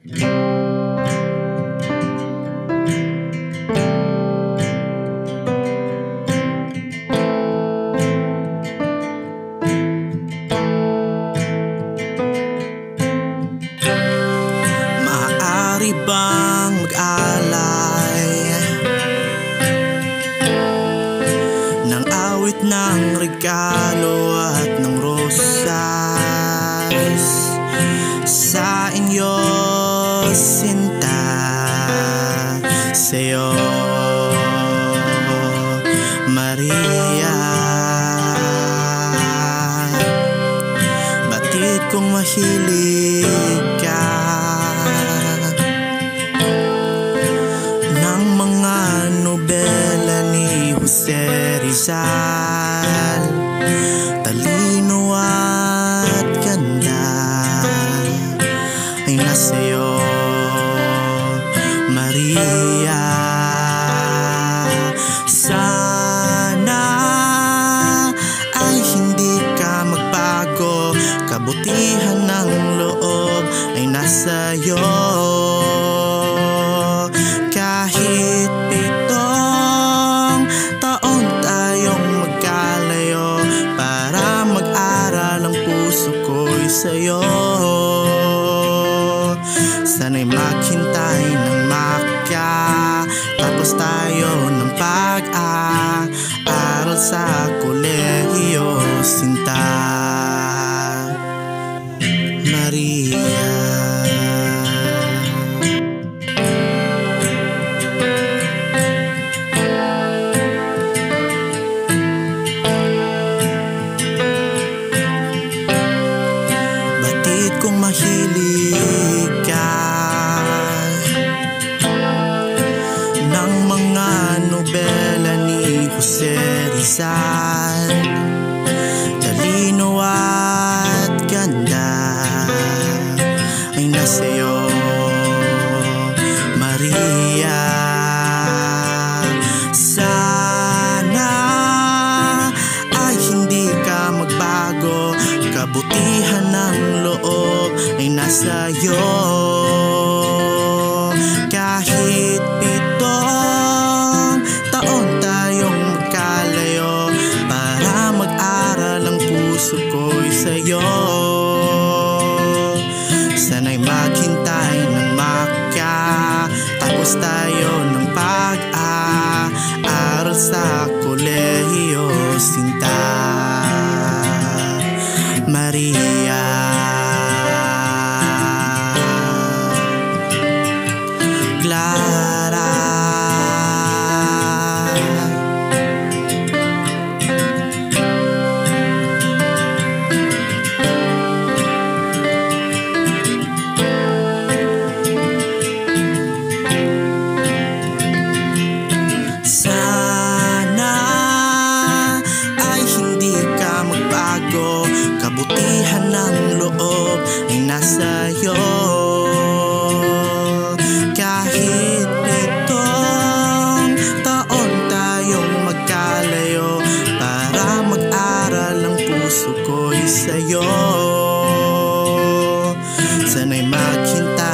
Maaari bang mag-alay ng awit ng regalo at ng rosas sa inyo, sinta, sa'yo, Maria? Batid kong mahilig ka ng mga nobela ni Jose Rizal. Talino at ganda ay nasa'yo, Maria. Sana ay hindi ka magbago, kabutihan ng loob ay nasa'yo. Kahit 7 taon tayong magkalayo, para mag-aral ang puso ko'y sa'yo. Sana'y maghintay ng tapos tayo ng pag-aaral sa kolehiyo, sinta, Maria. Batid kong mahilig ka ng mga nobela ni Jose Rizal. Talino at ganda ay nasa'yo, Maria. Sana ay hindi ka magbago, kabutihan ng loob ay nasa'yo. Kahit 7 taon tayong magkalayo, para mag-aral ang puso ko'y sa'yo. Sana'y maghintay ng tapos tayo ng pag-aaral sa kolehiyo, sinta, Maria. Clara. Sana ay hindi ka magbago, kabutihan ng loob ay nasa'yo. Kahit 7 taon tayong magkalayo, para mag-aral ang puso ko'y sa'yo. Sana'y maghintay